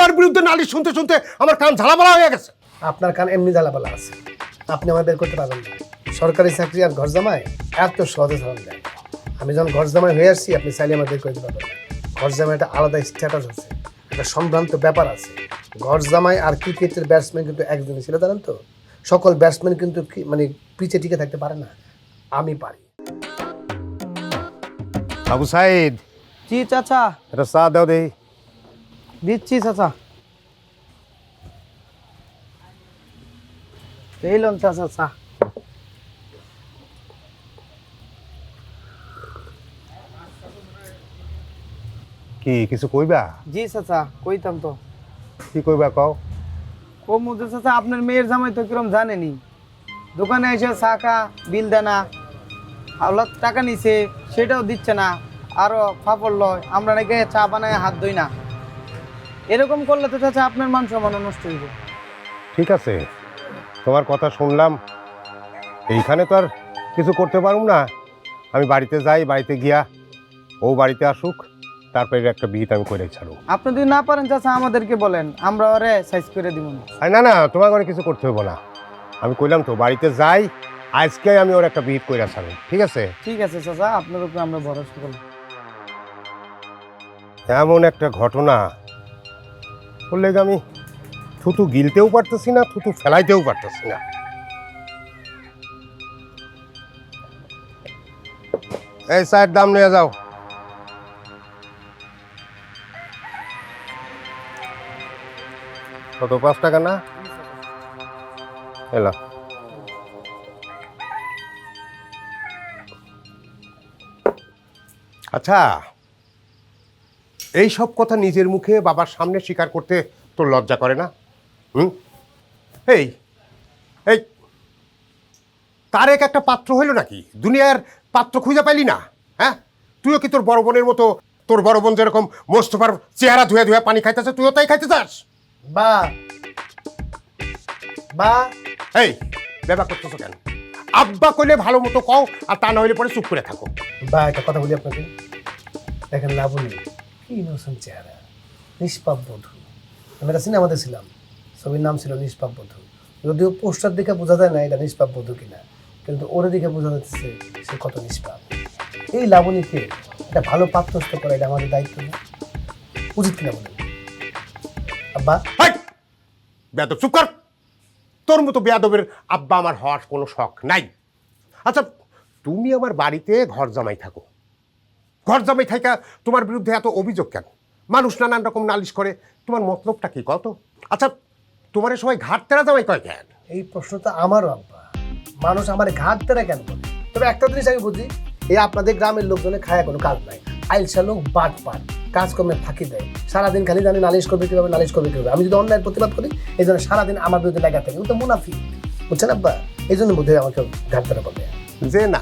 তোমার বিরুদ্ধে নালিশ শুনতে শুনতে আমার কান ঝালাপালা হয়ে গেছে। আপনার কান এমনি জ্বালাপালা আছে, আপনি আমার বের করতে পারবেন না। সরকারি চাকরি আর ঘর জামাই এত সহজে ধরন দেয়। আমি যখন ঘর জামাই হয়ে আসছি, আপনি চাইলে আমার বের করতে পারবেন না। ঘর জামাই একটা আলাদা স্ট্যাটাস আছে, একটা সম্ভ্রান্ত ব্যাপার আছে। ঘর জামাই আর ক্রিকেটের ব্যাটসম্যান কিন্তু একজনই ছিল, জানেন তো? সকল ব্যাটসম্যান কিন্তু মানে পিচে টিকে থাকতে পারে না, আমি পারি। বাবু সাইদ, জি চাচা, এটা চা দাও দেই। দিচ্ছি চাচা। এইলাম চাচা চা। কি কিছু কইবা? জি চাচা, কইতাম তো। কি কইবা কও? ও মুদে চাচা, আপনার মেয়ের জামাই তো কিরম জানেনি, দোকানে এসে চা খা বিল দেয় না, হাওলাত টাকা নিছে সেটাও দিচ্ছে না, আরো ফাপড় লয়, আমরা নাকি চা বানায় হাত ধুই না। এরকম করলে তো চাচা আপনার মান সম্মান নষ্ট হইব। ঠিক আছে, তোমার কথা শুনলাম, এইখানে তো আর কিছু করতে পারুম না। আমি বাড়িতে যাই, বাড়িতে গিয়া ও বাড়িতে আসুক, তারপরে একটা বিহিত আমি করে ছাড়ব। আপনি যদি না পারেন চাচা আমাদেরকে বলেন, আমরা ওরে সাইজ করে দিব। আর না না, তোমার ঘরে কিছু করতে হবে না। আমি কইলাম তো বাড়িতে যাই, আজকে আমি ওর একটা বিহিত করে ছাড়ব। ঠিক আছে? ঠিক আছে চাচা, আপনার উপরে আমরা ভরসা করি। এমন একটা ঘটনা বললে আমি থুতু গিলতেও পারতেছি না, থুতু ফেলাইতেও পারতেছি না। এই চায়ের দাম নিয়ে যাও। কত? 5 টাকা না? এলা। আচ্ছা, এই সব কথা নিজের মুখে বাবার সামনে স্বীকার করতে তোর লজ্জা করে না? এই এই তারেক একটা পাত্র হইল নাকি? দুনিয়ার পাত্র খুঁজে পাইলি না? হ্যাঁ, তুইও কি তোর বড় বোনের মতো, তোর বড় বোন যেরকম মোস্তফার চেহারা ধুয়ে ধুয়ে পানি খাইতেছে, তুইও তাই খাইতে চাস? বা বা এই ব্যাপার করতেছো কেন? আব্বা কইলে ভালো মতো কও, আর তা না হইলে পরে চুপ করে থাকো। বা একটা কথা বলি আপনাকে, দেখেন লাবণী কি ইনোসেন্ট চেহারা, নিষ্পাপ বধূ। আমি একটা সিনেমাতে ছিলাম, ছবির নাম ছিল নিষ্পাপ বধূ। যদিও পোস্টার দেখে বোঝা যায় না এটা নিষ্পাপ বধূ কিনা, কিন্তু ওরে দেখে বোঝা যাচ্ছে সে কত নিষ্পাপ। এই লাবণীকে একটা ভালো পাত্রস্থ করা এটা আমাদের দায়িত্ব না? উচিত কিনা বলেন আব্বা? বেয়াদব চুপ কর। তোর মতো বেয়াদবের আব্বা আমার হওয়ার কোনো শখ নাই। আচ্ছা, তুমি আমার বাড়িতে ঘর জামাই থাকো, ঘর জামাই থাকা তোমার বিরুদ্ধে এত অভিযোগ কেন? মানুষ নানান রকম নালিশ করে, তোমার মতলবটা কি কত? আচ্ছা, তোমার সবাই ঘাট তেরা জামাই কয় কেন? এই প্রশ্নটা আমারও আব্বা। মানুষ আমার ঘাট তেরা কেন বলে? তবে একটা জিনিস আমি বুঝি, এই আপনাদের গ্রামের লোকজনে খায় কোনো কাজ নাই, আইলসা লোক বাট পাট কাজকর্মে ফাঁকি দেয়, সারাদিন খালি জানি নালিশ করবে কীভাবে, নালিশ করবে কীভাবে। আমি যদি অন্যায়ের প্রতিবাদ করি, এই জন্য সারাদিন আমার বিরুদ্ধে লেখা থাকে, তো মুনাফি, বুঝছেন আব্বা? এই জন্য বোধ হয় আমাকে ঘাট তেরা বলে। যে না,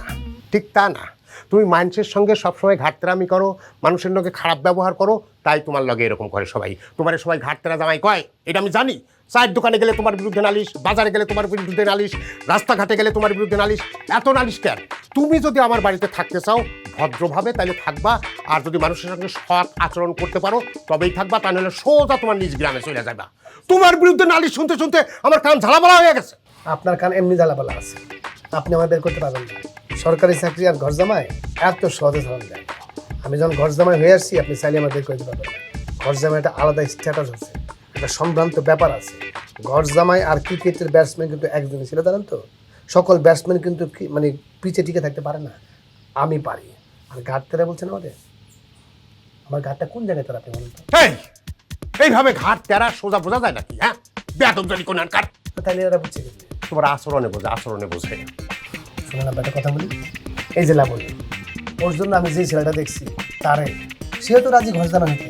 ঠিক তা না। তুমি মানুষের সঙ্গে সবসময় ঘাটতেরামি করো, মানুষের লগে খারাপ ব্যবহার করো, তাই তোমার লগে এরকম করে সবাই। তোমার সবাই ঘাটতেরা জামাই কয়, এটা আমি জানি। চায়ের দোকানে গেলে তোমার বিরুদ্ধে নালিশ, বাজারে গেলে তোমার বিরুদ্ধে নালিশ, রাস্তাঘাটে গেলে তোমার বিরুদ্ধে নালিশ। এত নালিশ কেন? তুমি যদি আমার বাড়িতে থাকতে চাও ভদ্রভাবে, তাহলে থাকবা। আর যদি মানুষের সঙ্গে সৎ আচরণ করতে পারো তবেই থাকবা, তা নাহলে সোজা তোমার নিজ গ্রামে চলে যাবা। তোমার বিরুদ্ধে নালিশ শুনতে শুনতে আমার কান ঝালাপালা হয়ে গেছে। আপনার কান এমনি জ্বালাপালা আছে, আপনি আমার বের করতে পারবেন না। সরকারি চাকরি আর ঘর জামাই এত সহজে ধরন দেয়। আমি যখন ঘর জামাই হয়ে আসছি, আপনি চাইলে আমার বের করতে পারবেন না। ঘর জামাই একটা আলাদা স্ট্যাটাস আছে, একটা সম্ভ্রান্ত ব্যাপার আছে। ঘর জামাই আর ক্রিকেটের ব্যাটসম্যান কিন্তু একজনই ছিল, জানেন তো? সকল ব্যাটসম্যান কিন্তু মানে পিচে টিকে থাকতে পারে না, আমি পারি। আর ঘাট তেরা বলছেন আমাদের, আমার ঘাটটা কোন জায়গায় তারা, আপনি বলুন তো? এইভাবে ঘাট তেরা সোজা বোঝা যায় নাকি? হ্যাঁ, বেয়াদব জানি কোন কার। তাইলে এরা বুঝছে কিন্তু তোমার আচরণে বোঝে, আচরণে বোঝে। শোনেন আব্বা, একটা কথা বলি, এই যে লাবণী, ওর জন্য আমি যে ছেলেটা দেখছি তারে, সেও তো রাজি ঘর জামা নিতে।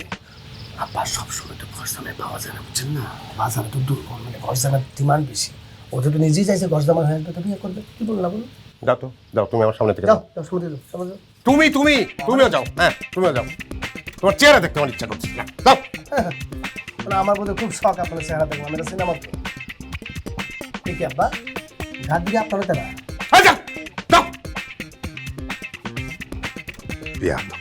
আব্বা সবসময় তো ঘর জামাই পাওয়া যায় না, বুঝছেন না? বাজারে তো দুর্বল, মানে ঘর জামার ডিমান্ড বেশি। ও যদি নিজেই চাইছে ঘর জামা হয়ে আসবে, তো বিয়ে করবে। কি বলুন লাবণী? যাও তো, যাও তুমি আমার সামনে থেকে যাও যাও। যাও, শুনতে দাও, সামনে যাও। তুমিও যাও। হ্যাঁ, তুমিও যাও। তোমার চেহারা দেখতে আমার ইচ্ছা করছে না। যাও। মানে আমার মধ্যে খুব শখ আপনার চেহারা দেখবো, আমি সিনেমা তো ঠিক আব্বা, ঘাট দিকে আপনার তারা যাও, যাও। বেয়াদব।